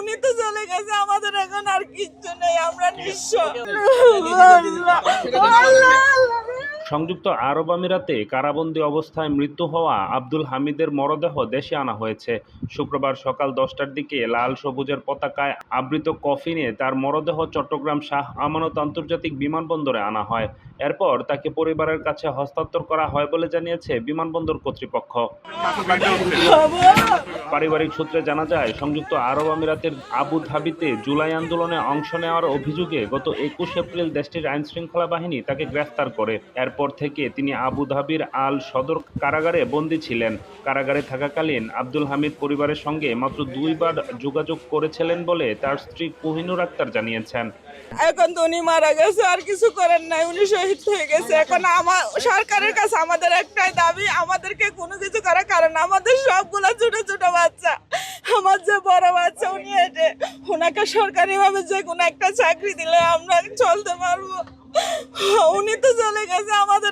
উনি তো চলে গেছে, আমাদের এখন আর কিচ্ছু নেই, আমরা নিঃস্ব। সংযুক্ত আরব আমিরাতে কারাবন্দী অবস্থায় মৃত্যু হওয়া আব্দুল হামিদের মরদেহ দেশে আনা হয়েছে। শুক্রবার সকাল 10টার দিকে লাল সবুজের পতাকায় আবৃত কফিনে তার মরদেহ চট্টগ্রাম শাহ আমানত আন্তর্জাতিক বিমানবন্দরে আনা হয়। এরপর তাকে পরিবারের কাছে হস্তান্তর করা হয় বলে জানিয়েছে বিমানবন্দর কর্তৃপক্ষ। পারিবারিক সূত্রে জানা যায়, সংযুক্ত আরব আমিরাতের আবু ধাবিতে জুলাই আন্দোলনে অংশ নেওয়ার অভিযোগে গত 21 এপ্রিল দেশটির আইনশৃঙ্খলা বাহিনী তাকে গ্রেফতার করে। এরপর থেকে তিনি আবু ধাবির আল সদর কারাগারে বন্দী ছিলেন। কারাগারে থাকাকালীন আব্দুল হামিদ পরিবারের সঙ্গে মাত্র 2 বার যোগাযোগ করেছিলেন বলে তার স্ত্রী কোহিনুর আক্তার জানিয়েছেন। এখন তো উনি মারা গেছে, আর কিছু করেন নাই, উনি শহীদ হয়ে গেছে। এখন আমার সরকারের কাছে আমাদের একটাই দাবি, আমাদেরকে কোনো কিছু করার কারণ, আমাদের সবগুলা ছোট ছোট বাচ্চা, আমার যে বড় বাচ্চা, উনি হেঁটে ওনাকে সরকারিভাবে যে কোনো একটা চাকরি দিলে আমরা চলতে পারবো। উনি তো চলে গেছে, আমাদের